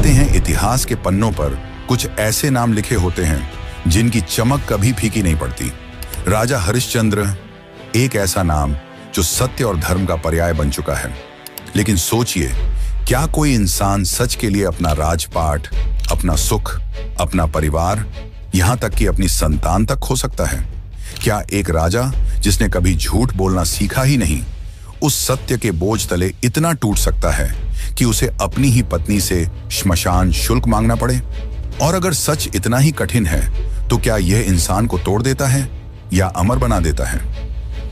कहते हैं इतिहास के पन्नों पर कुछ ऐसे नाम लिखे होते हैं जिनकी चमक कभी फीकी नहीं पड़ती। राजा हरिश्चंद्र एक ऐसा नाम जो सत्य और धर्म का पर्याय बन चुका है। लेकिन सोचिए, क्या कोई इंसान सच के लिए अपना राजपाट, अपना सुख, अपना परिवार, यहां तक कि अपनी संतान तक खो सकता है? क्या एक राजा जिसने कभी झूठ बोलना सीखा ही नहीं, उस सत्य के बोझ तले इतना टूट सकता है कि उसे अपनी ही पत्नी से श्मशान शुल्क मांगना पड़े? और अगर सच इतना ही कठिन है तो क्या यह इंसान को तोड़ देता है या अमर बना देता है?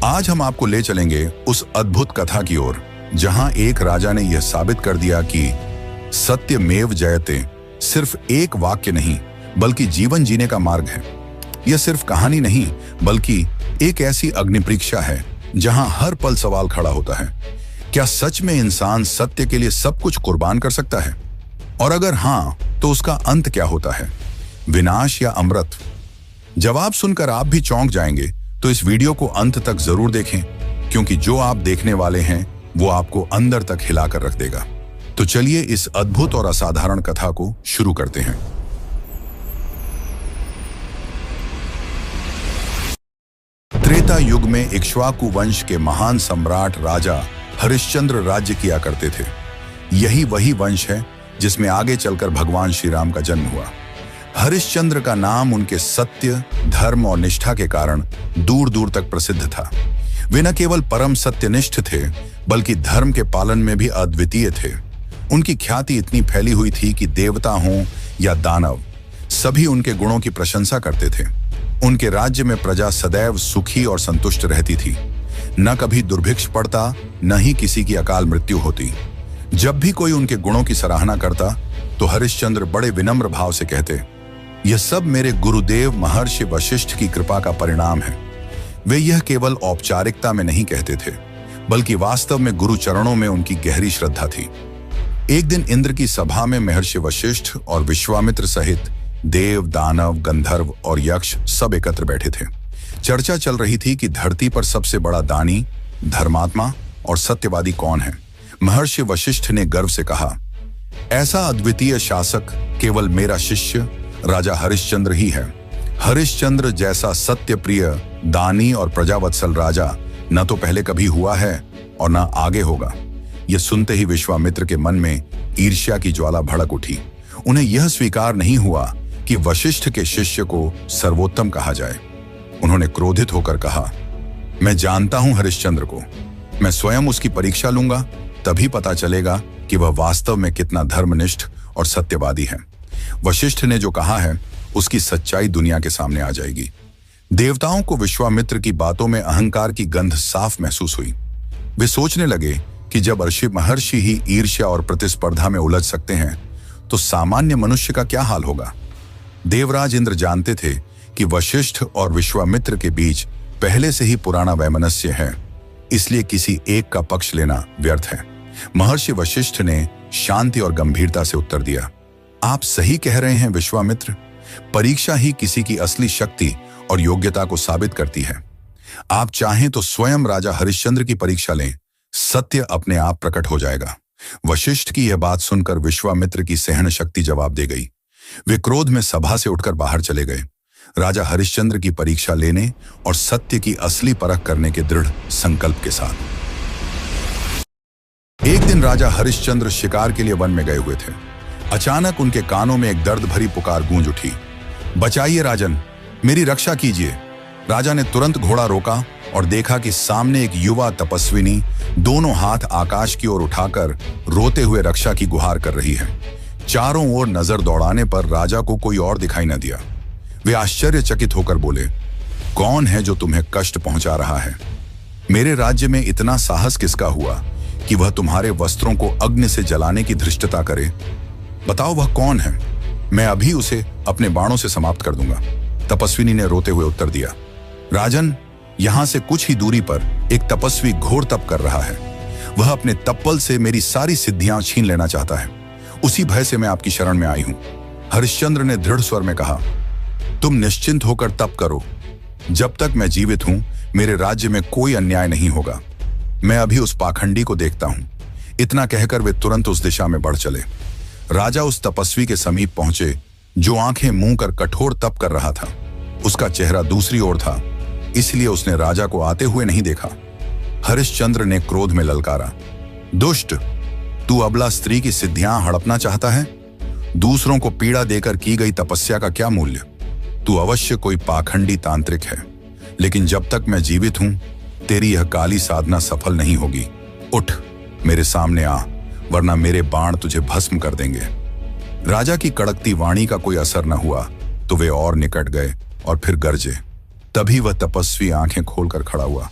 आज हम आपको ले चलेंगे उस अद्भुत कथा की ओर जहां एक राजा ने यह साबित कर दिया कि सत्यमेव जयते सिर्फ एक वाक्य नहीं बल्कि जीवन जीने का मार्ग है। यह सिर्फ कहानी नहीं बल्कि एक ऐसी अग्नि परीक्षा है जहां हर पल सवाल खड़ा होता है, क्या सच में इंसान सत्य के लिए सब कुछ कुर्बान कर सकता है? और अगर हां, तो उसका अंत क्या होता है, विनाश या अमृत? जवाब सुनकर आप भी चौंक जाएंगे, तो इस वीडियो को अंत तक जरूर देखें, क्योंकि जो आप देखने वाले हैं वो आपको अंदर तक हिलाकर रख देगा। तो चलिए इस अद्भुत और असाधारण कथा को शुरू करते हैं। त्रेता युग में इक्ष्वाकु वंश के महान सम्राट राजा हरिश्चंद्र राज्य किया करते थे। यही वही वंश है जिसमें आगे चलकर भगवान श्री राम का जन्म हुआ। हरिश्चंद्र का नाम उनके सत्य, धर्म और निष्ठा के कारण दूर दूर तक प्रसिद्ध था। वे न केवल परम सत्यनिष्ठ थे बल्कि धर्म के पालन में भी अद्वितीय थे। उनकी ख्याति इतनी फैली हुई थी कि देवता हों या दानव, सभी उनके गुणों की प्रशंसा करते थे। उनके राज्य में प्रजा सदैव सुखी और संतुष्ट रहती थी। न कभी दुर्भिक्ष पड़ता, न ही किसी की अकाल मृत्यु होती। जब भी कोई उनके गुणों की सराहना करता तो हरिश्चंद्र बड़े विनम्र भाव से कहते, यह सब मेरे गुरुदेव महर्षि वशिष्ठ की कृपा का परिणाम है। वे यह केवल औपचारिकता में नहीं कहते थे बल्कि वास्तव में गुरु चरणों में उनकी गहरी श्रद्धा थी। एक दिन इंद्र की सभा में महर्षि वशिष्ठ और विश्वामित्र सहित देव, दानव, गंधर्व और यक्ष सब एकत्र बैठे थे। चर्चा चल रही थी कि धरती पर सबसे बड़ा दानी, धर्मात्मा और सत्यवादी कौन है। महर्षि वशिष्ठ ने गर्व से कहा, ऐसा अद्वितीय शासक केवल मेरा शिष्य राजा हरिश्चंद्र ही है। हरिश्चंद्र जैसा सत्य प्रिय, दानी और प्रजावत्सल राजा न तो पहले कभी हुआ है और न आगे होगा। यह सुनते ही विश्वामित्र के मन में ईर्ष्या की ज्वाला भड़क उठी। उन्हें यह स्वीकार नहीं हुआ कि वशिष्ठ के शिष्य को सर्वोत्तम कहा जाए। उन्होंने क्रोधित होकर कहा, मैं जानता हूं हरिश्चंद्र को, मैं स्वयं उसकी परीक्षा लूंगा, तभी पता चलेगा कि वह वास्तव में कितना धर्मनिष्ठ और सत्यवादी है। वशिष्ठ ने जो कहा है उसकी सच्चाई दुनिया के सामने आ जाएगी। देवताओं को विश्वामित्र की बातों में अहंकार की गंध साफ महसूस हुई। वे सोचने लगे कि जब ऋषि महर्षि ही ईर्ष्या और प्रतिस्पर्धा में उलझ सकते हैं तो सामान्य मनुष्य का क्या हाल होगा। देवराज इंद्र जानते थे कि वशिष्ठ और विश्वामित्र के बीच पहले से ही पुराना वैमनस्य है, इसलिए किसी एक का पक्ष लेना व्यर्थ है। महर्षि वशिष्ठ ने शांति और गंभीरता से उत्तर दिया, आप सही कह रहे हैं विश्वामित्र, परीक्षा ही किसी की असली शक्ति और योग्यता को साबित करती है। आप चाहें तो स्वयं राजा हरिश्चंद्र की परीक्षा लें, सत्य अपने आप प्रकट हो जाएगा। वशिष्ठ की यह बात सुनकर विश्वामित्र की सहन शक्ति जवाब दे गई। वे क्रोध में सभा से उठकर बाहर चले गए, राजा हरिश्चंद्र की परीक्षा लेने और सत्य की असली परख करने के दृढ़ संकल्प के साथ। एक दिन राजा हरिश्चंद्र शिकार के लिए वन में गए हुए थे। अचानक उनके कानों में एक दर्द भरी पुकार गूंज उठी, बचाइए राजन, मेरी रक्षा कीजिए। राजा ने तुरंत घोड़ा रोका और देखा कि सामने एक युवा तपस्विनी दोनों हाथ आकाश की ओर उठाकर रोते हुए रक्षा की गुहार कर रही है। चारों ओर नजर दौड़ाने पर राजा को कोई और दिखाई न दिया। वे आश्चर्यचकित होकर बोले, कौन है जो तुम्हें कष्ट पहुंचा रहा है? मेरे राज्य में इतना साहस किसका हुआ कि वह तुम्हारे वस्त्रों को अग्नि से जलाने की धृष्टता करे? बताओ वह कौन है, मैं अभी उसे अपने बाणों से समाप्त कर दूंगा। तपस्विनी ने रोते हुए उत्तर दिया, राजन, यहां से कुछ ही दूरी पर एक तपस्वी घोर तप कर रहा है। वह अपने तप्पल से मेरी सारी सिद्धियां छीन लेना चाहता है। उसी भय से मैं आपकी शरण में आई हूं। हरिश्चंद्र ने दृढ़ स्वर में कहा, तुम निश्चिंत होकर तप करो। जब तक मैं जीवित हूं मेरे राज्य में कोई अन्याय नहीं होगा। मैं अभी उस पाखंडी को देखता हूं। इतना कहकर वे तुरंत उस दिशा में बढ़ चले। राजा उस तपस्वी के समीप पहुंचे जो आंखें मूंद कर कठोर तप कर रहा था। उसका चेहरा दूसरी ओर था, इसलिए उसने राजा को आते हुए नहीं देखा। हरिश्चंद्र ने क्रोध में ललकारा, दुष्ट, तू अबला स्त्री की सिद्धियां हड़पना चाहता है? दूसरों को पीड़ा देकर की गई तपस्या का क्या मूल्य? तू अवश्य कोई पाखंडी तांत्रिक है, लेकिन जब तक मैं जीवित हूं तेरी यह काली साधना सफल नहीं होगी। उठ, मेरे सामने आ, वरना मेरे बाण तुझे भस्म कर देंगे। राजा की कड़कती वाणी का कोई असर न हुआ तो वे और निकट गए और फिर गरजे। तभी वह तपस्वी आंखें खोलकर खड़ा हुआ।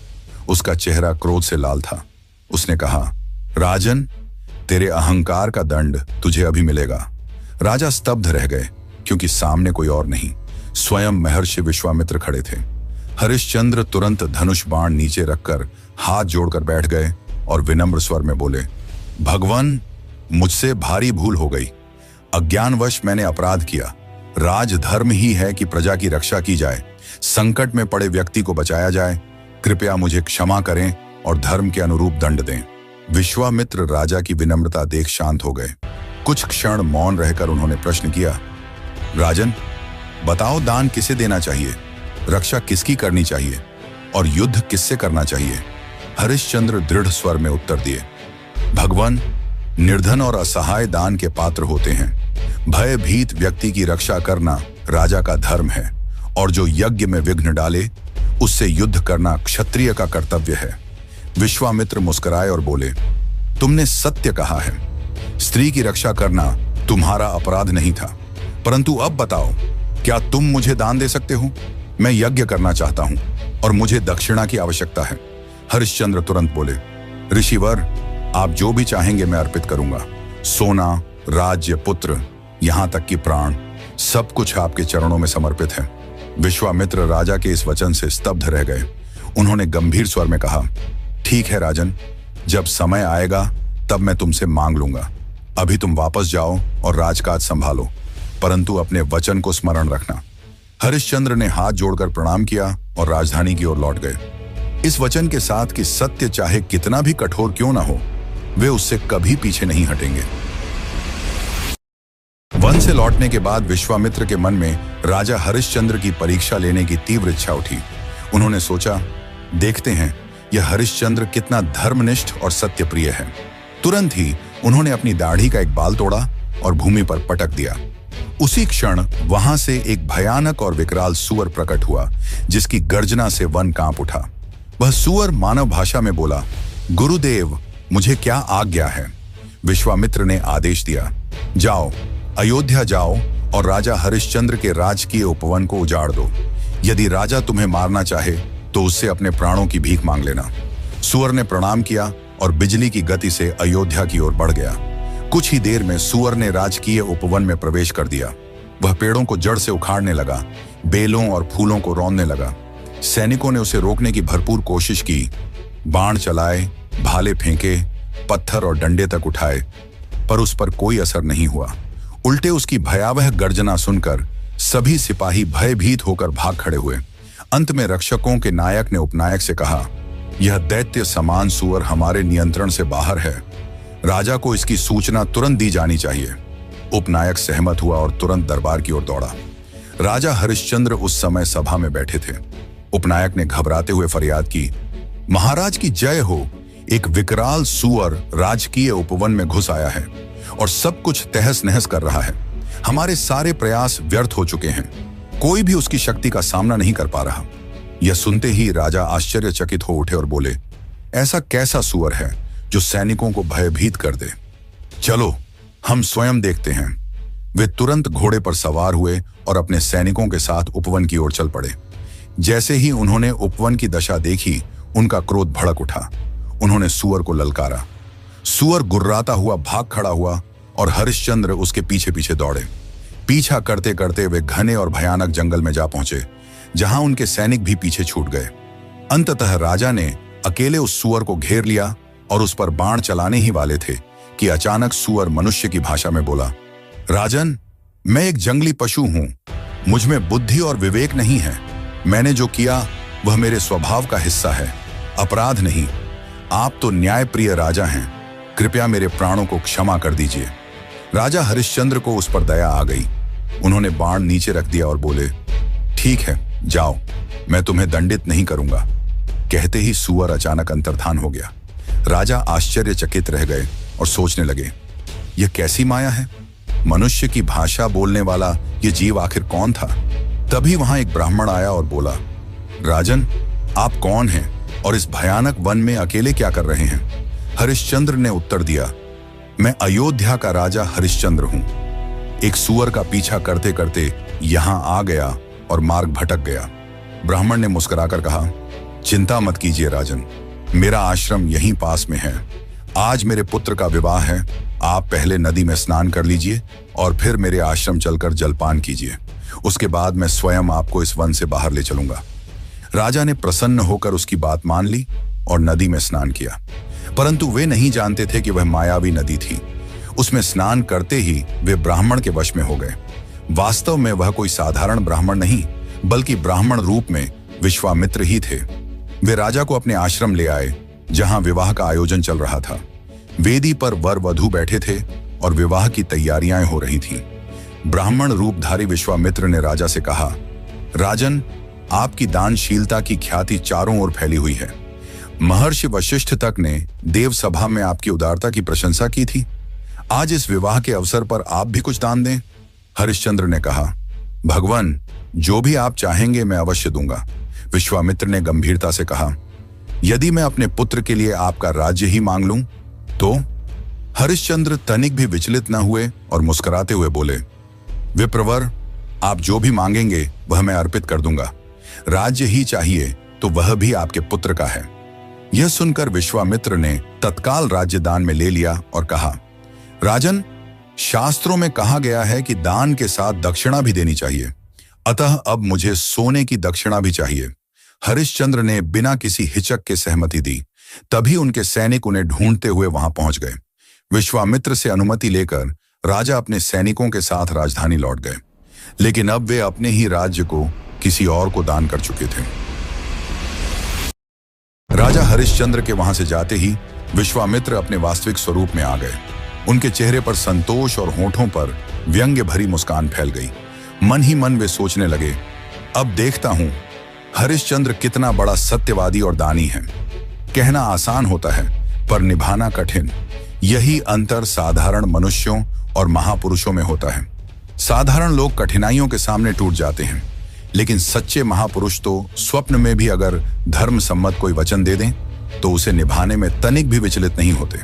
उसका चेहरा क्रोध से लाल था। उसने कहा, राजन, तेरे अहंकार का दंड तुझे अभी मिलेगा। राजा स्तब्ध रह गए, क्योंकि सामने कोई और नहीं, स्वयं महर्षि विश्वामित्र खड़े थे। हरिश्चंद्र तुरंत धनुष बाण नीचे रखकर हाथ जोड़कर बैठ गए और विनम्र स्वर में बोले, भगवान, मुझसे भारी भूल हो गई। अज्ञानवश मैंने अपराध किया। राजधर्म ही है कि प्रजा की रक्षा की जाए, संकट में पड़े व्यक्ति को बचाया जाए। कृपया मुझे क्षमा करें और धर्म के अनुरूप दंड दें। विश्वामित्र राजा की विनम्रता देख शांत हो गए। कुछ क्षण मौन रहकर उन्होंने प्रश्न किया, राजन, बताओ, दान किसे देना चाहिए, रक्षा किसकी करनी चाहिए और युद्ध किससे करना चाहिए? हरिश्चंद्र दृढ़ स्वर में उत्तर दिए, भगवान, निर्धन और असहाय दान के पात्र होते हैं। भयभीत व्यक्ति की रक्षा करना राजा का धर्म है, और जो यज्ञ में विघ्न डाले उससे युद्ध करना क्षत्रिय का कर्तव्य है। विश्वामित्र मुस्कुराए और बोले, तुमने सत्य कहा है। स्त्री की रक्षा करना तुम्हारा अपराध नहीं था, परंतु अब बताओ, क्या तुम मुझे दान दे सकते हो? मैं यज्ञ करना चाहता हूं और मुझे दक्षिणा की आवश्यकता है। हरिश्चंद्र तुरंत बोले, ऋषिवर, आप जो भी चाहेंगे मैं अर्पित करूंगा। सोना, राज्य, पुत्र, यहां तक कि प्राण, सब कुछ आपके चरणों में समर्पित है। विश्वामित्र राजा के इस वचन से स्तब्ध रह गए। उन्होंने गंभीर स्वर में कहा, ठीक है राजन, जब समय आएगा तब मैं तुमसे मांग लूंगा। अभी तुम वापस जाओ और राजकाज संभालो, परंतु अपने वचन को स्मरण रखना। हरिश्चंद्र ने हाथ जोड़कर प्रणाम किया और राजधानी की ओर लौट गए, इस वचन के साथ कि सत्य चाहे कितना भी कठोर क्यों ना हो, वे उससे कभी पीछे नहीं हटेंगे। वन से लौटने के बाद विश्वामित्र के मन में राजा हरिश्चंद्र की परीक्षा लेने की तीव्र इच्छा उठी। उन्होंने सोचा, देखते हैं यह हरिश्चंद्र कितना धर्मनिष्ठ और सत्यप्रिय है। तुरंत ही उन्होंने अपनी दाढ़ी का एक बाल तोड़ा और भूमि पर पटक दिया। उसी क्षण वहां से एक भयानक और विकराल सूअर प्रकट हुआ, जिसकी गर्जना से वन कांप उठा। वह सूअर मानव भाषा में बोला, गुरुदेव, मुझे क्या आज्ञा है? विश्वामित्र ने आदेश दिया, जाओ, अयोध्या जाओ और राजा हरिश्चंद्र के राजकीय उपवन को उजाड़ दो। यदि राजा तुम्हें मारना चाहे तो उससे अपने प्राणों की भीख मांग लेना। सूअर ने प्रणाम किया और बिजली की गति से अयोध्या की ओर बढ़ गया। कुछ ही देर में सूअर ने राजकीय उपवन में प्रवेश कर दिया। वह पेड़ों को जड़ से उखाड़ने लगा, बेलों और फूलों को रौंदने लगा। सैनिकों ने उसे रोकने की भरपूर कोशिश की, बाण चलाए, भाले फेंके, पत्थर और डंडे तक उठाए, पर उस पर कोई असर नहीं हुआ। उल्टे उसकी भयावह गर्जना सुनकर सभी सिपाही भयभीत होकर भाग खड़े हुए। अंत में रक्षकों के नायक ने उपनायक से कहा, यह दैत्य समान सूअर हमारे नियंत्रण से बाहर है। राजा को इसकी सूचना तुरंत दी जानी चाहिए। उपनायक सहमत हुआ और तुरंत दरबार की ओर दौड़ा। राजा हरिश्चंद्र उस समय सभा में बैठे थे। उपनायक ने घबराते हुए फरियाद की, महाराज की जय हो, एक विकराल सूअर राजकीय उपवन में घुस आया है और सब कुछ तहस नहस कर रहा है। हमारे सारे प्रयास व्यर्थ हो चुके हैं, कोई भी उसकी शक्ति का सामना नहीं कर पा रहा। यह सुनते ही राजा आश्चर्यचकित हो उठे और बोले, ऐसा कैसा सूअर है जो सैनिकों को भयभीत कर दे? चलो हम स्वयं देखते हैं। वे तुरंत घोड़े पर सवार हुए और अपने सैनिकों के साथ उपवन की ओर चल पड़े। जैसे ही उन्होंने उपवन की दशा देखी, उनका क्रोध भड़क उठा। उन्होंने सूअर को ललकारा। सूअर गुर्राता हुआ भाग खड़ा हुआ और हरिश्चंद्र उसके पीछे पीछे दौड़े। पीछा करते करते वे घने और भयानक जंगल में जा पहुंचे, जहां उनके सैनिक भी पीछे छूट गए। अंततः राजा ने अकेले उस सूअर को घेर लिया और उस पर बाण चलाने ही वाले थे कि अचानक सूअर मनुष्य की भाषा में बोला, राजन, मैं एक जंगली पशु हूं, मुझ में बुद्धि और विवेक नहीं है। मैंने जो किया वह मेरे स्वभाव का हिस्सा है, अपराध नहीं। आप तो न्यायप्रिय राजा हैं, कृपया मेरे प्राणों को क्षमा कर दीजिए। राजा हरिश्चंद्र को उस पर दया आ गई। उन्होंने बाण नीचे रख दिया और बोले, ठीक है, जाओ, मैं तुम्हें दंडित नहीं करूंगा। कहते ही सुअर अचानक अंतर्धान हो गया। राजा आश्चर्यचकित रह गए और सोचने लगे, यह कैसी माया है? मनुष्य की भाषा बोलने वाला यह जीव आखिर कौन था? तभी वहां एक ब्राह्मण आया और बोला, राजन, आप कौन हैं और इस भयानक वन में अकेले क्या कर रहे हैं? हरिश्चंद्र ने उत्तर दिया, मैं अयोध्या का राजा हरिश्चंद्र हूं। एक सुअर का पीछा करते करते यहां आ गया और मार्ग भटक गया। ब्राह्मण ने मुस्कुराकर कहा, चिंता मत कीजिए राजन, मेरा आश्रम यहीं पास में है। आज मेरे पुत्र का विवाह है, आप पहले नदी में स्नान कर लीजिए और फिर मेरे आश्रम चलकर जलपान कीजिए। उसके बाद मैं स्वयं आपको इस वन से बाहर ले चलूंगा। राजा ने प्रसन्न होकर उसकी बात मान ली और नदी में स्नान किया, परंतु वे नहीं जानते थे कि वह मायावी नदी थी। उसमें स्नान करते ही वे ब्राह्मण के वश में हो गए। वास्तव में वह कोई साधारण ब्राह्मण नहीं, बल्कि ब्राह्मण रूप में विश्वामित्र ही थे। वे राजा को अपने आश्रम ले आए, जहां विवाह का आयोजन चल रहा था। वेदी पर वर वधू बैठे थे और विवाह की तैयारियां हो रही थीं। ब्राह्मण रूपधारी विश्वामित्र ने राजा से कहा, राजन, आपकी दानशीलता की ख्याति चारों ओर फैली हुई है। महर्षि वशिष्ठ तक ने देव सभा में आपकी उदारता की प्रशंसा की थी। आज इस विवाह के अवसर पर आप भी कुछ दान दें। हरिश्चंद्र ने कहा, भगवान, जो भी आप चाहेंगे मैं अवश्य दूंगा। विश्वामित्र ने गंभीरता से कहा, यदि मैं अपने पुत्र के लिए आपका राज्य ही मांग लूं तो? हरिश्चंद्र तनिक भी विचलित न हुए और मुस्कुराते हुए बोले, विप्रवर, आप जो भी मांगेंगे वह मैं अर्पित कर दूंगा। राज्य ही चाहिए तो वह भी आपके पुत्र का है। यह सुनकर विश्वामित्र ने तत्काल राज्य दान में ले लिया और कहा, राजन, शास्त्रों में कहा गया है कि दान के साथ दक्षिणा भी देनी चाहिए, अतः अब मुझे सोने की दक्षिणा भी चाहिए। हरिश्चंद्र ने बिना किसी हिचक के सहमति दी। तभी उनके सैनिक उन्हें ढूंढते हुए वहां पहुंच गए। विश्वामित्र से अनुमति लेकर राजा अपने सैनिकों के साथ राजधानी लौट गए, लेकिन अब वे अपने ही राज्य को किसी और को दान कर चुके थे। राजा हरिश्चंद्र के वहां से जाते ही विश्वामित्र अपने वास्तविक स्वरूप में आ गए। उनके चेहरे पर संतोष और होठों पर व्यंग्य भरी मुस्कान फैल गई। मन ही मन वे सोचने लगे, अब देखता हूं हरिश्चंद्र कितना बड़ा सत्यवादी और दानी है। कहना आसान होता है पर निभाना कठिन। यही अंतर साधारण मनुष्यों और महापुरुषों में होता है। साधारण लोग कठिनाइयों के सामने टूट जाते हैं, लेकिन सच्चे महापुरुष तो स्वप्न में भी अगर धर्म सम्मत कोई वचन दे दें तो उसे निभाने में तनिक भी विचलित नहीं होते।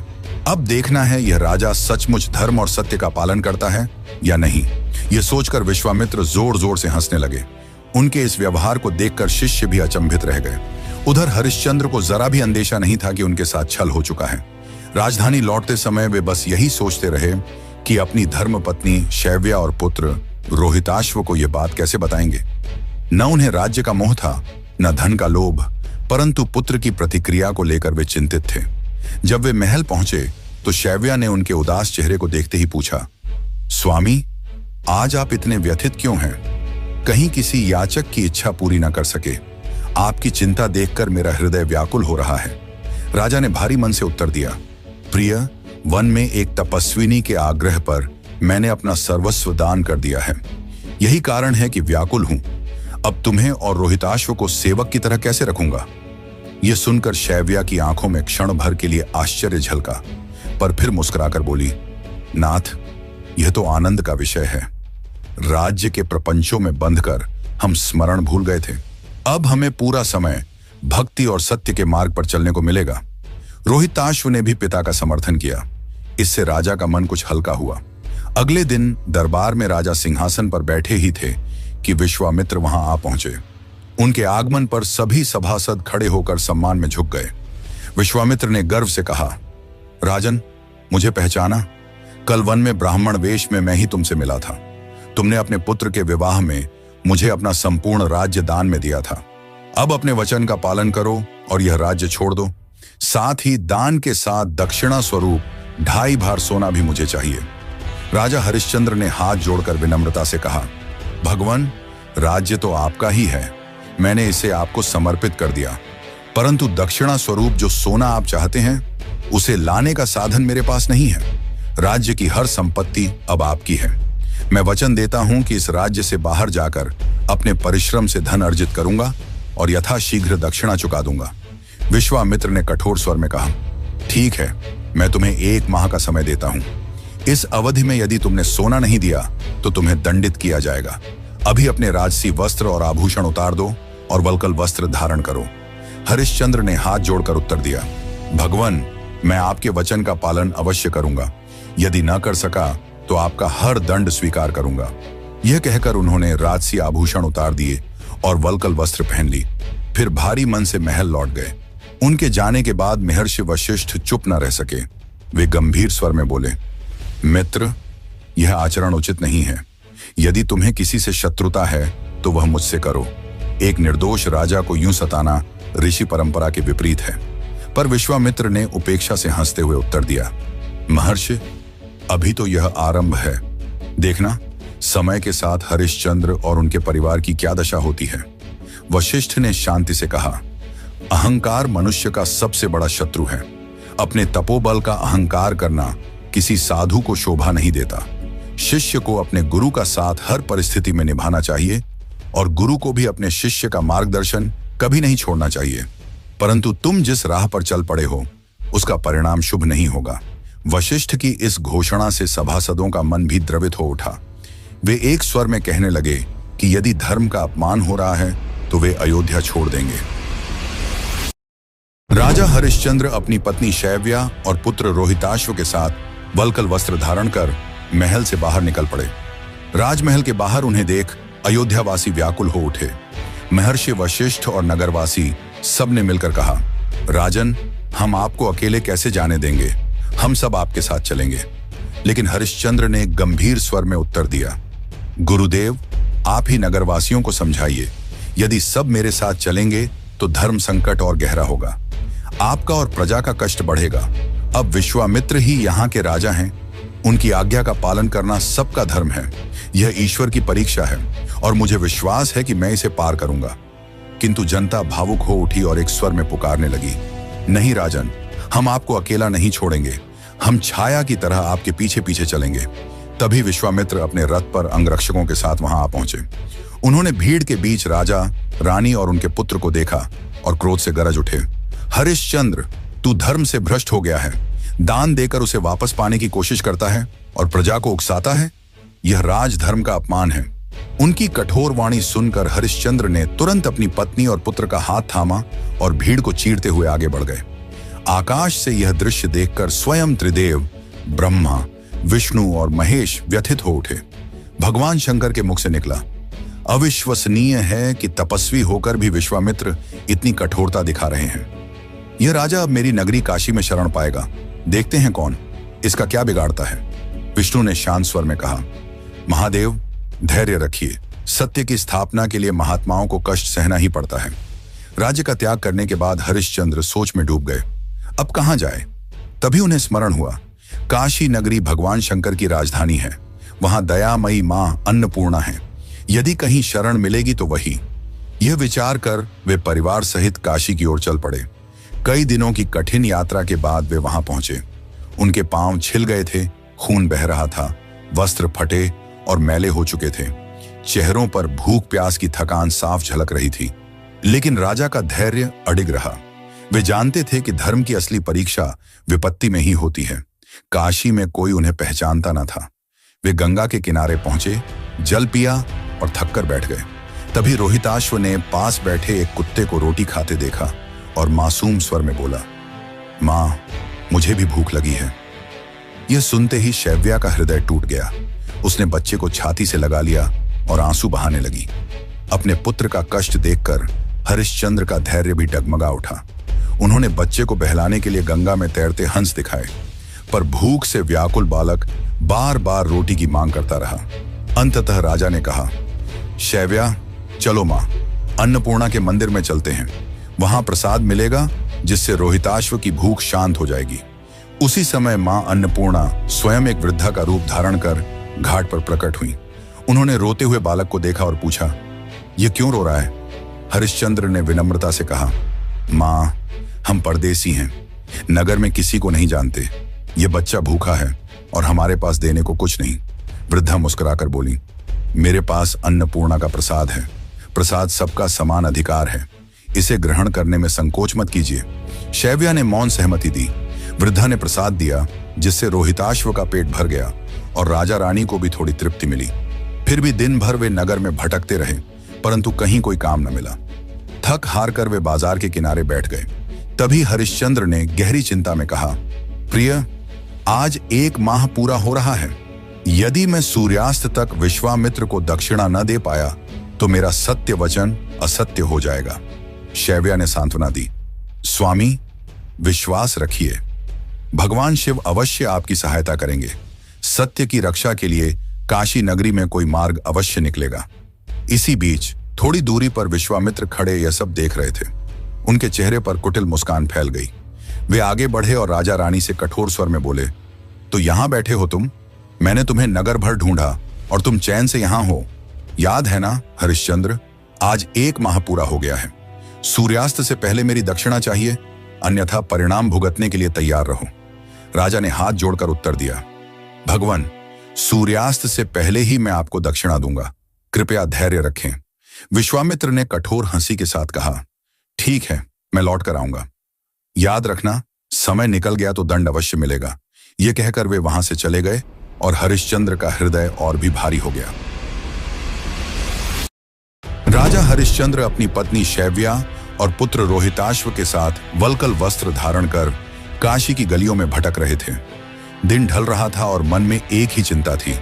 अब देखना है यह राजा सचमुच धर्म और सत्य का पालन करता है या नहीं। यह सोचकर विश्वामित्र जोर जोर से हंसने लगे। उनके इस व्यवहार को देखकर शिष्य भी अचंभित रह गए। उधर हरिश्चंद्र को जरा भी अंदेशा नहीं था कि उनके साथ छल हो चुका है। राजधानी लौटते समय वे बस यही सोचते रहे कि अपनी धर्मपत्नी शैव्या और पुत्र रोहिताश्व को यह बात कैसे बताएंगे। न उन्हें राज्य का मोह था, न धन का लोभ, परंतु पुत्र की प्रतिक्रिया को लेकर वे चिंतित थे। जब वे महल पहुंचे तो शैव्या ने उनके उदास चेहरे को देखते ही पूछा, स्वामी, आज आप इतने व्यथित क्यों हैं? कहीं किसी याचक की इच्छा पूरी न कर सके? आपकी चिंता देखकर मेरा हृदय व्याकुल हो रहा है। राजा ने भारी मन से उत्तर दिया, प्रिय, वन में एक तपस्विनी के आग्रह पर मैंने अपना सर्वस्व दान कर दिया है। यही कारण है कि व्याकुल हूं। अब तुम्हें और रोहिताश्व को सेवक की तरह कैसे रखूंगा? यह सुनकर शैव्या की आंखों में क्षण भर के लिए आश्चर्य झलका, पर फिर मुस्कुराकर बोली, नाथ, यह तो आनंद का विषय है। राज्य के प्रपंचों में बंधकर हम स्मरण भूल गए थे। अब हमें पूरा समय भक्ति और सत्य के मार्ग पर चलने को मिलेगा। रोहिताश्व ने भी पिता का समर्थन किया। इससे राजा का मन कुछ हल्का हुआ। अगले दिन दरबार में राजा सिंहासन पर बैठे ही थे कि विश्वामित्र वहां आ पहुंचे। उनके आगमन पर सभी सभासद खड़े होकर सम्मान में झुक गए। विश्वामित्र ने गर्व से कहा, राजन, मुझे पहचाना? कल वन में ब्राह्मण वेश में मैं ही तुमसे मिला था। तुमने अपने पुत्र के विवाह में मुझे अपना संपूर्ण राज्य दान में दिया था। अब अपने वचन का पालन करो और यह राज्य छोड़ दो। साथ ही दान के साथ दक्षिणा स्वरूप 2.5 भार सोना भी मुझे चाहिए। राजा हरिश्चंद्र ने हाथ जोड़कर विनम्रता से कहा, भगवान, राज्य तो आपका ही है, मैंने इसे आपको समर्पित कर दिया, परंतु दक्षिणा स्वरूप जो सोना आप चाहते हैं उसे लाने का साधन मेरे पास नहीं है। राज्य की हर संपत्ति अब आपकी है। मैं वचन देता हूं कि इस राज्य से बाहर जाकर अपने परिश्रम से धन अर्जित करूंगा और यथाशीघ्र दक्षिणा चुका दूंगा। विश्वामित्र ने कठोर स्वर में कहा, ठीक है, मैं तुम्हें 1 माह का समय देता हूं। इस अवधि में यदि तुमने सोना नहीं दिया तो तुम्हें दंडित किया जाएगा। अभी अपने राजसी वस्त्र और आभूषण उतार दो और वल्कल वस्त्र धारण करो। हरिश्चंद्र ने हाथ जोड़कर उत्तर दिया, भगवान, मैं आपके वचन का पालन अवश्य करूंगा। यदि न कर सका तो आपका हर दंड स्वीकार करूंगा। यह कहकर उन्होंने राजसी आभूषण उतार दिए और वल्कल वस्त्र पहन ली। फिर भारी मन से महल लौट गए। उनके जाने के बाद महर्षि वशिष्ठ चुप न रह सके। वे गंभीर स्वर में बोले, मित्र, यह आचरण उचित नहीं है। यदि तुम्हें किसी से शत्रुता है तो वह मुझसे करो। एक निर्दोष राजा को यूं सताना ऋषि परंपरा के विपरीत है। पर विश्वामित्र ने उपेक्षा से हंसते हुए उत्तर दिया, महर्षि, अभी तो यह आरंभ है। देखना समय के साथ हरिश्चंद्र और उनके परिवार की क्या दशा होती है। वशिष्ठ ने शांति से कहा, अहंकार मनुष्य का सबसे बड़ा शत्रु है। अपने तपोबल का अहंकार करना किसी साधु को शोभा नहीं देता। शिष्य को अपने गुरु का साथ हर परिस्थिति में निभाना चाहिए और गुरु को भी अपने शिष्य का मार्गदर्शन कभी नहीं छोड़ना चाहिए। परंतु तुम जिस राह पर चल पड़े हो उसका परिणाम शुभ नहीं होगा। वशिष्ठ की इस घोषणा से सभासदों का मन भी द्रवित हो उठा। वे एक स्वर में कहने लगे कि यदि धर्म का अपमान हो रहा है तो वे अयोध्या छोड़ देंगे। राजा हरिश्चंद्र अपनी पत्नी शैव्या और पुत्र रोहिताश्व के साथ वल्कल वस्त्र धारण कर महल से बाहर निकल पड़े। राजमहल के बाहर उन्हें देख अयोध्यावासी व्याकुल हो उठे। महर्षि वशिष्ठ और नगरवासी सबने मिलकर कहा, राजन, हम आपको अकेले कैसे जाने देंगे? हम सब आपके साथ चलेंगे। लेकिन हरिश्चंद्र ने गंभीर स्वर में उत्तर दिया, गुरुदेव, आप ही नगरवासियों को समझाइए। यदि सब मेरे साथ चलेंगे तो धर्म संकट और गहरा होगा। आपका और प्रजा का कष्ट बढ़ेगा। अब विश्वामित्र ही यहाँ के राजा हैं। उनकी आज्ञा का पालन करना सबका धर्म है। यह ईश्वर की परीक्षा है और मुझे विश्वास है कि मैं इसे पार करूंगा। किंतु जनता भावुक हो उठी और एक स्वर में पुकारने लगी, नहीं राजन, हम आपको अकेला नहीं छोड़ेंगे। हम छाया की तरह आपके पीछे पीछे चलेंगे। तभी विश्वामित्र अपने रथ पर अंगरक्षकों के साथ वहां आ पहुंचे। उन्होंने भीड़ के बीच राजा, रानी और उनके पुत्र को देखा और क्रोध से गरज उठे, हरिश्चंद्र, तू धर्म से भ्रष्ट हो गया है। दान देकर उसे वापस पाने की कोशिश करता है और प्रजा को उकसाता है। यह राजधर्म का अपमान है। उनकी कठोर वाणी सुनकर हरिश्चंद्र ने तुरंत अपनी पत्नी और पुत्र का हाथ थामा और भीड़ को चीरते हुए आगे बढ़ गए। आकाश से यह दृश्य देखकर स्वयं त्रिदेव, ब्रह्मा, विष्णु और महेश व्यथित हो उठे। भगवान शंकर के मुख से निकला, अविश्वसनीय है कि तपस्वी होकर भी विश्वामित्र इतनी कठोरता दिखा रहे हैं। यह राजा अब मेरी नगरी काशी में शरण पाएगा। देखते हैं कौन इसका क्या बिगाड़ता है। विष्णु ने शांत स्वर में कहा, महादेव, धैर्य रखिए। सत्य की स्थापना के लिए महात्माओं को कष्ट सहना ही पड़ता है। राज्य का त्याग करने के बाद हरिश्चंद्र सोच में डूब गए। अब कहां जाए? तभी उन्हें स्मरण हुआ, काशी नगरी भगवान शंकर की राजधानी है। वहां दयामयी मां अन्नपूर्णा है। यदि कहीं शरण मिलेगी तो वही। यह विचार कर वे परिवार सहित काशी की ओर चल पड़े। कई दिनों की कठिन यात्रा के बाद वे वहां पहुंचे। उनके पांव छिल गए थे, खून बह रहा था, वस्त्र फटे और मैले हो चुके थे। चेहरों पर भूख प्यास की थकान साफ झलक रही थी। लेकिन राजा का धैर्य अडिग रहा। वे जानते थे कि धर्म की असली परीक्षा विपत्ति में ही होती है। काशी में कोई उन्हें पहचानता न था। वे गंगा के किनारे पहुंचे, जल पिया और थककर बैठ गए। तभी रोहिताश्व ने पास बैठे एक कुत्ते को रोटी खाते देखा और मासूम स्वर में बोला, मां, मुझे भी भूख लगी है। यह सुनते ही शैव्या का हृदय टूट गया। उसने बच्चे को छाती से लगा लिया और आंसू बहाने लगी। अपने पुत्र का कष्ट देखकर हरिश्चंद्र का धैर्य भी डगमगा उठा। उन्होंने बच्चे को बहलाने के लिए गंगा में तैरते हंस दिखाए, पर भूख से व्याकुल बालक बार बार रोटी की मांग करता रहा। अंततः राजा ने कहा, शैव्या, चलो मां, अन्नपूर्णा के मंदिर में चलते हैं। वहां प्रसाद मिलेगा जिससे रोहिताश्व की भूख शांत हो जाएगी। उसी समय मां अन्नपूर्णा स्वयं एक वृद्धा का रूप धारण कर घाट पर प्रकट हुई। उन्होंने रोते हुए बालक को देखा और पूछा, यह क्यों रो रहा है? हरिश्चंद्र ने विनम्रता से कहा, मां, हम परदेसी हैं, नगर में किसी को नहीं जानते। यह बच्चा भूखा है। और हमारे पास देने को कुछ नहीं। वृद्धा मुस्कुराकर बोली, मेरे पास अन्नपूर्णा का प्रसाद है। प्रसाद सबका समान अधिकार है, इसे ग्रहण करने में संकोच मत कीजिए। शैव्या ने मौन सहमति दी। वृद्धा ने प्रसाद दिया, जिससे रोहिताश्व का पेट भर गया और राजा रानी को भी थोड़ी तृप्ति मिली। फिर भी दिन भर वे नगर में भटकते रहे, परंतु कहीं कोई काम न मिला। थक हार कर वे बाजार के किनारे बैठ गए। तभी हरिश्चंद्र ने गहरी चिंता में कहा, प्रिय, आज 1 माह पूरा हो रहा है। यदि मैं सूर्यास्त तक विश्वामित्र को दक्षिणा न दे पाया तो मेरा सत्य वचन असत्य हो जाएगा। शैव्या ने सांत्वना दी, स्वामी, विश्वास रखिए, भगवान शिव अवश्य आपकी सहायता करेंगे। सत्य की रक्षा के लिए काशी नगरी में कोई मार्ग अवश्य निकलेगा। इसी बीच थोड़ी दूरी पर विश्वामित्र खड़े यह सब देख रहे थे। उनके चेहरे पर कुटिल मुस्कान फैल गई। वे आगे बढ़े और राजा रानी से कठोर स्वर में बोले, तो यहां बैठे हो तुम? मैंने तुम्हें नगर भर ढूंढा और तुम चैन से यहां हो। याद है ना हरिश्चंद्र, आज 1 माह पूरा हो गया है। सूर्यास्त से पहले मेरी दक्षिणा चाहिए, अन्यथा परिणाम भुगतने के लिए तैयार रहो। राजा ने हाथ जोड़कर उत्तर दिया, भगवान, सूर्यास्त से पहले ही मैं आपको दक्षिणा दूंगा, कृपया धैर्य रखें। विश्वामित्र ने कठोर हंसी के साथ कहा, ठीक है, मैं लौट कर आऊंगा। याद रखना, समय निकल गया तो दंड अवश्य मिलेगा। यह कहकर वे वहां से चले गए और हरिश्चंद्र का हृदय और भी भारी हो गया। राजा हरिश्चंद्र अपनी पत्नी शैव्या और पुत्र रोहिताश्व के साथ वल्कल वस्त्र धारण कर काशी की गलियों में भटक रहे थे। दिन ढल रहा था और मन में एक ही चिंता थी,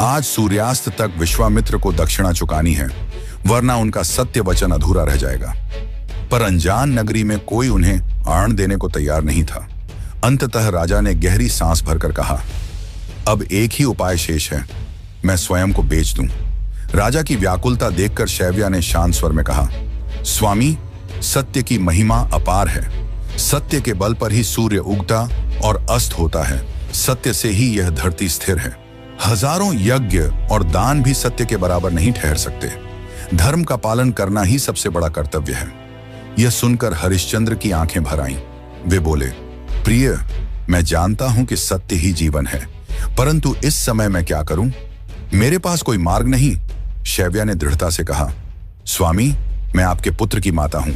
आज सूर्यास्त तक विश्वामित्र को दक्षिणा चुकानी है, वरना उनका सत्य वचन अधूरा रह जाएगा। पर अनजान नगरी में कोई उन्हें आण देने को तैयार नहीं था। अंततः राजा ने गहरी सांस भरकर कहा, अब एक ही उपाय शेष है, मैं स्वयं को बेच दूं। राजा की व्याकुलता देखकर शैव्या ने शांत स्वर में कहा, स्वामी, सत्य की महिमा अपार है। सत्य के बल पर ही सूर्य उगता और अस्त होता है। सत्य से ही यह धरती स्थिर है। हजारों यज्ञ और दान भी सत्य के बराबर नहीं ठहर सकते। धर्म का पालन करना ही सबसे बड़ा कर्तव्य है। यह सुनकर हरिश्चंद्र की आंखें भर आईं। वे बोले, प्रिय, मैं जानता हूं कि सत्य ही जीवन है, परंतु इस समय मैं क्या करूं? मेरे पास कोई मार्ग नहीं। शैव्या ने दृढ़ता से कहा, स्वामी, मैं आपके पुत्र की माता हूं।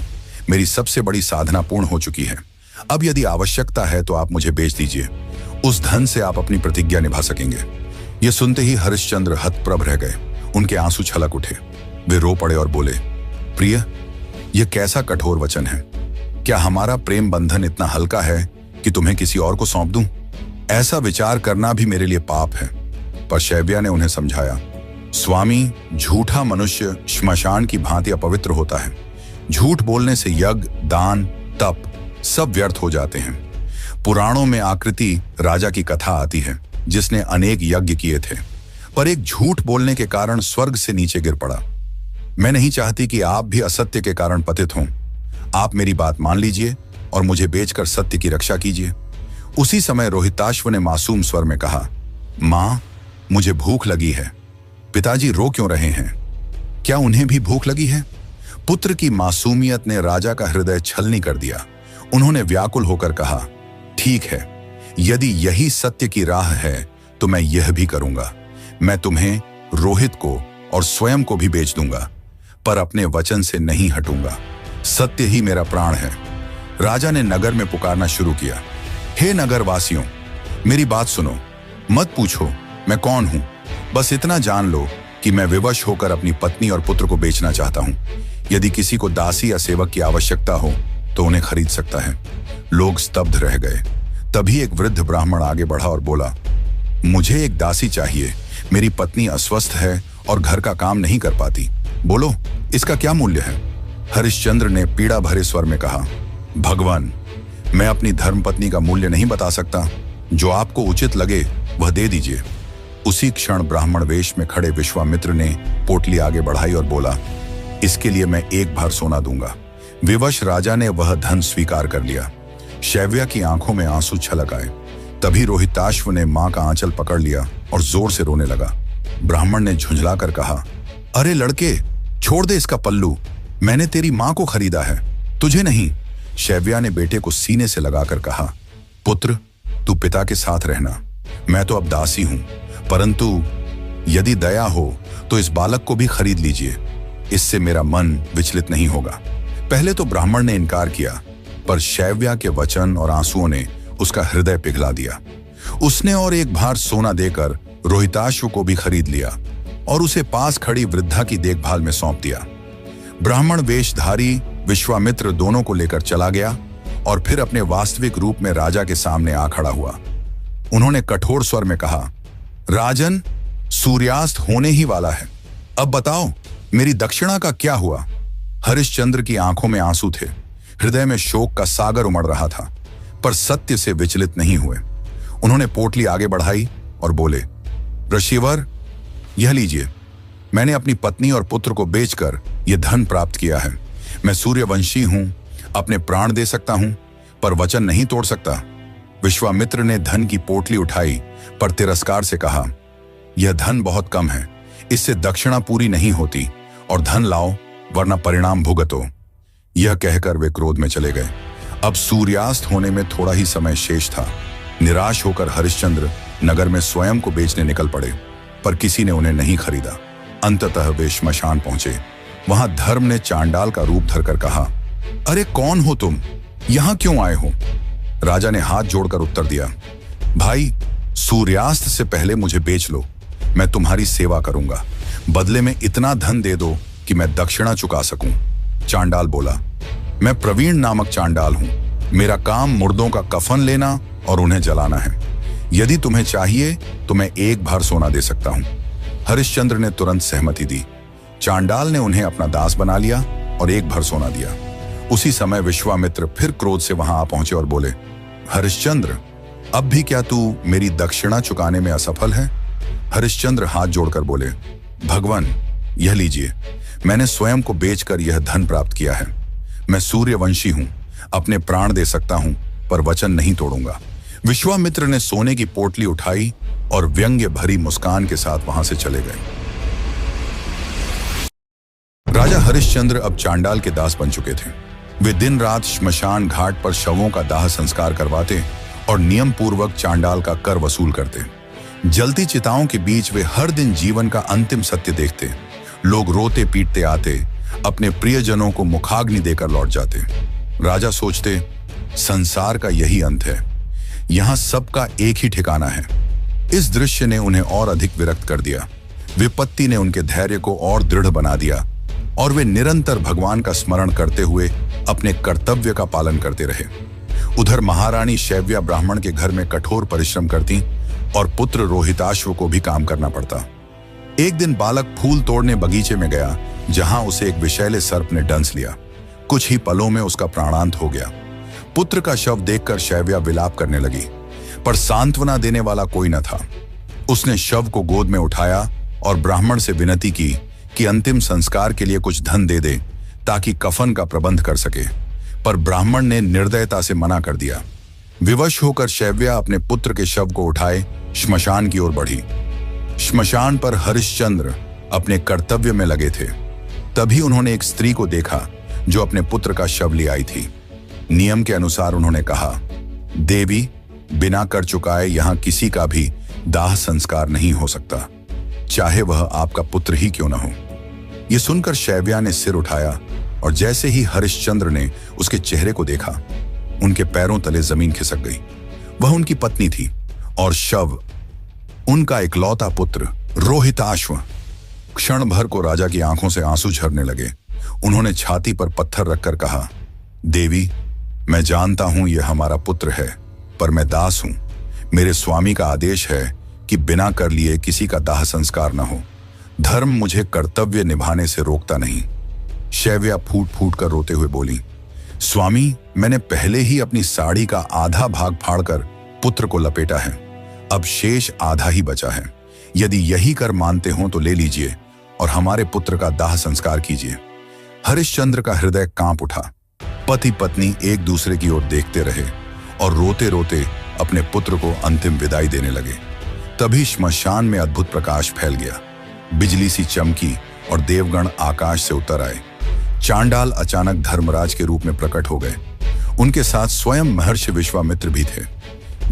मेरी सबसे बड़ी साधना पूर्ण हो चुकी है। अब यदि आवश्यकता है तो आप मुझे बेच दीजिए। उस धन से आप अपनी प्रतिज्ञा निभा सकेंगे। यह सुनते ही हरिश्चंद्र हतप्रभ रह गए। उनके आंसू छलक उठे। वे रो पड़े और बोले, प्रिय, यह कैसा कठोर वचन है? क्या हमारा प्रेम बंधन इतना हल्का है कि तुम्हें किसी और को सौंप दूं? ऐसा विचार करना भी मेरे लिए पाप है। पर शैव्या ने उन्हें समझाया, स्वामी, झूठा मनुष्य श्मशान की भांति अपवित्र होता है। झूठ बोलने से यज्ञ, दान, तप सब व्यर्थ हो जाते हैं। पुराणों में आकृति राजा की कथा आती है, जिसने अनेक यज्ञ किए थे, पर एक झूठ बोलने के कारण स्वर्ग से नीचे गिर पड़ा। मैं नहीं चाहती कि आप भी असत्य के कारण पतित हों। आप मेरी बात मान लीजिए और मुझे बेचकर सत्य की रक्षा कीजिए। उसी समय रोहिताश्व ने मासूम स्वर में कहा, मां, मुझे भूख लगी है। पिताजी रो क्यों रहे हैं? क्या उन्हें भी भूख लगी है? पुत्र की मासूमियत ने राजा का हृदय छलनी कर दिया। उन्होंने व्याकुल होकर कहा, ठीक है, यदि यही सत्य की राह है तो मैं यह भी करूंगा। मैं तुम्हें, रोहित को और स्वयं को भी बेच दूंगा, पर अपने वचन से नहीं हटूंगा। सत्य ही मेरा प्राण है। राजा ने नगर में पुकारना शुरू किया, हे नगरवासियों, मेरी बात सुनो। मत पूछो मैं कौन हूं, बस इतना जान लो कि मैं विवश होकर अपनी पत्नी और पुत्र को बेचना चाहता हूं। यदि किसी को दासी या सेवक की आवश्यकता हो तो उन्हें खरीद सकता है। लोग स्तब्ध रह गए। तभी एक वृद्ध ब्राह्मण आगे बढ़ा और बोला, मुझे एक दासी चाहिए। मेरी पत्नी अस्वस्थ है और घर का काम नहीं कर पाती। बोलो, इसका क्या मूल्य है? हरिश्चंद्र ने पीड़ा भरे स्वर में कहा, भगवान, मैं अपनी धर्मपत्नी का मूल्य नहीं बता सकता। जो आपको उचित लगे वह दे दीजिए। उसी क्षण ब्राह्मण वेश में खड़े विश्वामित्र ने पोटली आगे बढ़ाई और बोला, इसके लिए मैं 1 भार सोना दूंगा। विवश राजा ने वह धन स्वीकार कर लिया। शैव्या की आंखों में आंसू छलक आए। तभी रोहिताश्व ने मां का आंचल पकड़ लिया और जोर से रोने लगा। ब्राह्मण ने झुंझलाकर कहा, अरे लड़के, छोड़ दे इसका पल्लू। मैंने तेरी मां को खरीदा है, तुझे नहीं। शैव्या ने बेटे को सीने से लगाकर कहा, पुत्र, तू पिता के साथ रहना। मैं तो अब दासी हूं, परंतु यदि दया हो तो इस बालक को भी खरीद लीजिए, इससे मेरा मन विचलित नहीं होगा। पहले तो ब्राह्मण ने इनकार किया, पर शैव्या के वचन और आंसुओं ने उसका हृदय पिघला दिया। उसने और एक भार सोना देकर रोहिताश्व को भी खरीद लिया और उसे पास खड़ी वृद्धा की देखभाल में सौंप दिया। ब्राह्मण वेशधारी विश्वामित्र दोनों को लेकर चला गया और फिर अपने वास्तविक रूप में राजा के सामने आ खड़ा हुआ। उन्होंने कठोर स्वर में कहा, राजन, सूर्यास्त होने ही वाला है, अब बताओ मेरी दक्षिणा का क्या हुआ? हरिश्चंद्र की आंखों में आंसू थे, हृदय में शोक का सागर उमड़ रहा था, पर सत्य से विचलित नहीं हुए। उन्होंने पोटली आगे बढ़ाई और बोले, ऋषिवर, यह लीजिए, मैंने अपनी पत्नी और पुत्र को बेचकर यह धन प्राप्त किया है। मैं सूर्यवंशी हूं, अपने प्राण दे सकता हूं, पर वचन नहीं तोड़ सकता। विश्वामित्र ने धन की पोटली उठाई, पर तिरस्कार से कहा, यह धन बहुत कम है, इससे दक्षिणा पूरी नहीं होती, और धन लाओ वरना परिणाम भुगतो। यह कहकर वे क्रोध में चले गए। अब सूर्यास्त होने में थोड़ा ही समय शेष था। निराश होकर हरिश्चंद्र नगर में स्वयं को बेचने निकल पड़े, पर किसी ने उन्हें नहीं खरीदा। अंततः वे श्मशान पहुंचे। वहां धर्म ने चांडाल का रूप धरकर कहा, अरे कौन हो तुम, यहां क्यों आए हो? राजा ने हाथ जोड़कर उत्तर दिया, भाई, सूर्यास्त से पहले मुझे बेच लो, मैं तुम्हारी सेवा करूंगा। बदले में इतना धन दे दो कि मैं दक्षिणा चुका सकूं। चांडाल बोला, मैं प्रवीण नामक चांडाल हूं, मेरा काम मुर्दों का कफन लेना और उन्हें जलाना है। यदि तुम्हें चाहिए तो मैं एक भार सोना दे सकता हूं। हरिश्चंद्र ने तुरंत सहमति दी। चांडाल ने उन्हें अपना दास बना लिया और एक भर सोना दिया। उसी समय विश्वामित्र फिर क्रोध से वहां आ पहुंचे और बोले, हरिश्चंद्र, अब भी क्या तू मेरी दक्षिणा चुकाने में असफल है? हरिश्चंद्र हाथ जोड़कर बोले, भगवान, यह लीजिए, मैंने स्वयं को बेचकर यह धन प्राप्त किया है। मैं सूर्यवंशी हूं, अपने प्राण दे सकता हूं, पर वचन नहीं तोड़ूंगा। विश्वामित्र ने सोने की पोटली उठाई और व्यंग्य भरी मुस्कान के साथ वहां से चले गए। राजा हरिश्चंद्र अब चांडाल के दास बन चुके थे। वे दिन रात श्मशान घाट पर शवों का दाह संस्कार करवाते और नियम पूर्वक चांडाल का कर वसूल करते। जलती चिताओं के बीच वे हर दिन जीवन का अंतिम सत्य देखते। लोग रोते पीटते आते, अपने प्रियजनों को मुखाग्नि देकर लौट जाते। राजा सोचते, संसार का यही अंत है, यहां सबका एक ही ठिकाना है। इस दृश्य ने उन्हें और अधिक विरक्त कर दिया। विपत्ति ने उनके धैर्य को और दृढ़ बना दिया और वे निरंतर भगवान का स्मरण करते हुए अपने कर्तव्य का पालन करते रहे। उधर महारानी शैव्या ब्राह्मण के घर में कठोर परिश्रम करती और पुत्र रोहिताश्व को भी काम करना पड़ता। एक दिन बालक फूल तोड़ने बगीचे में गया, जहां उसे एक विषैले सर्प ने डंस लिया। कुछ ही पलों में उसका प्राणांत हो गया। पुत्र का शव देखकर शैव्या विलाप करने लगी, पर सांत्वना देने वाला कोई न था। उसने शव को गोद में उठाया और ब्राह्मण से विनती की कि अंतिम संस्कार के लिए कुछ धन दे दे ताकि कफन का प्रबंध कर सके, पर ब्राह्मण ने निर्दयता से मना कर दिया। विवश होकर शैव्या अपने पुत्र के शव को उठाए श्मशान की ओर बढ़ी। श्मशान पर हरिश्चंद्र अपने कर्तव्य में लगे थे। तभी उन्होंने एक स्त्री को देखा जो अपने पुत्र का शव ले आई थी। नियम के अनुसार उन्होंने कहा, देवी, बिना कर चुकाए यहां किसी का भी दाह संस्कार नहीं हो सकता, चाहे वह आपका पुत्र ही क्यों न हो। यह सुनकर शैव्या ने सिर उठाया और जैसे ही हरिश्चंद्र ने उसके चेहरे को देखा, उनके पैरों तले जमीन खिसक गई। वह उनकी पत्नी थी और शव उनका इकलौता पुत्र रोहिताश्व। क्षण भर को राजा की आंखों से आंसू झरने लगे। उन्होंने छाती पर पत्थर रखकर कहा, देवी, मैं जानता हूं यह हमारा पुत्र है, पर मैं दास हूं। मेरे स्वामी का आदेश है कि बिना कर लिए किसी का दाह संस्कार न हो। धर्म मुझे कर्तव्य निभाने से रोकता नहीं। शैव्या फूट फूट कर रोते हुए बोली, स्वामी, मैंने पहले ही अपनी साड़ी का आधा भाग फाड़कर पुत्र को लपेटा है, अब शेष आधा ही बचा है। यदि यही कर मानते हो तो ले लीजिए और हमारे पुत्र का दाह संस्कार कीजिए। हरिश्चंद्र का हृदय कांप उठा। पति पत्नी एक दूसरे की ओर देखते रहे और रोते रोते अपने पुत्र को अंतिम विदाई देने लगे। तभी श्मशान में अद्भुत प्रकाश फैल गया। बिजली सी चमकी और देवगण आकाश से उतर आए। चांडाल अचानक धर्मराज के रूप में प्रकट हो गए। उनके साथ स्वयं महर्षि विश्वामित्र भी थे।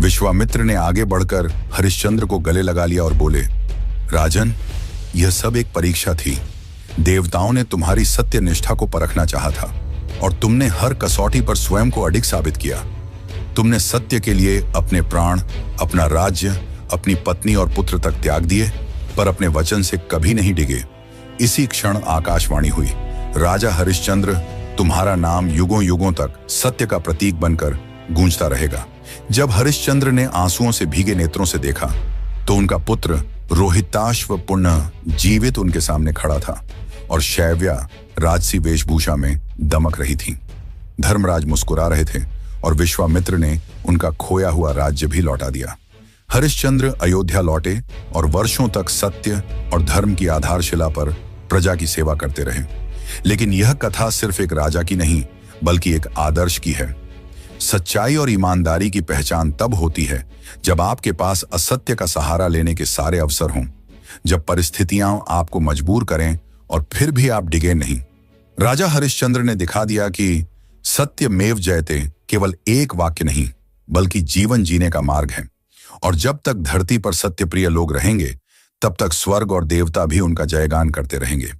विश्वामित्र ने आगे बढ़कर हरिश्चंद्र को गले लगा लिया और बोले, राजन, यह सब एक परीक्षा थी। देवताओं ने तुम्हारी सत्य निष्ठा को परखना चाहा था और तुमने हर कसौटी पर स्वयं को अडिग साबित किया। तुमने सत्य के लिए अपने प्राण, अपना राज्य, अपनी पत्नी और पुत्र तक त्याग दिए, पर अपने वचन से कभी नहीं डिगे। इसी क्षण आकाशवाणी हुई, राजा हरिश्चंद्र, तुम्हारा नाम युगों युगों तक सत्य का प्रतीक बनकर गूंजता रहेगा। जब हरिश्चंद्र ने आंसुओं से भीगे नेत्रों से देखा तो उनका पुत्र रोहिताश्व पुनः जीवित उनके सामने खड़ा था और शैव्या राजसी वेशभूषा में दमक रही थी। धर्मराज मुस्कुरा रहे थे और विश्वामित्र ने उनका खोया हुआ राज्य भी लौटा दिया। हरिश्चंद्र अयोध्या लौटे और वर्षों तक सत्य और धर्म की आधारशिला पर प्रजा की सेवा करते रहे। लेकिन यह कथा सिर्फ एक राजा की नहीं, बल्कि एक आदर्श की है। सच्चाई और ईमानदारी की पहचान तब होती है जब आपके पास असत्य का सहारा लेने के सारे अवसर हों, जब परिस्थितियां आपको मजबूर करें और फिर भी आप डिगे नहीं। राजा हरिश्चंद्र ने दिखा दिया कि सत्यमेव जयते केवल एक वाक्य नहीं, बल्कि जीवन जीने का मार्ग है। और जब तक धरती पर सत्यप्रिय लोग रहेंगे, तब तक स्वर्ग और देवता भी उनका जयगान करते रहेंगे।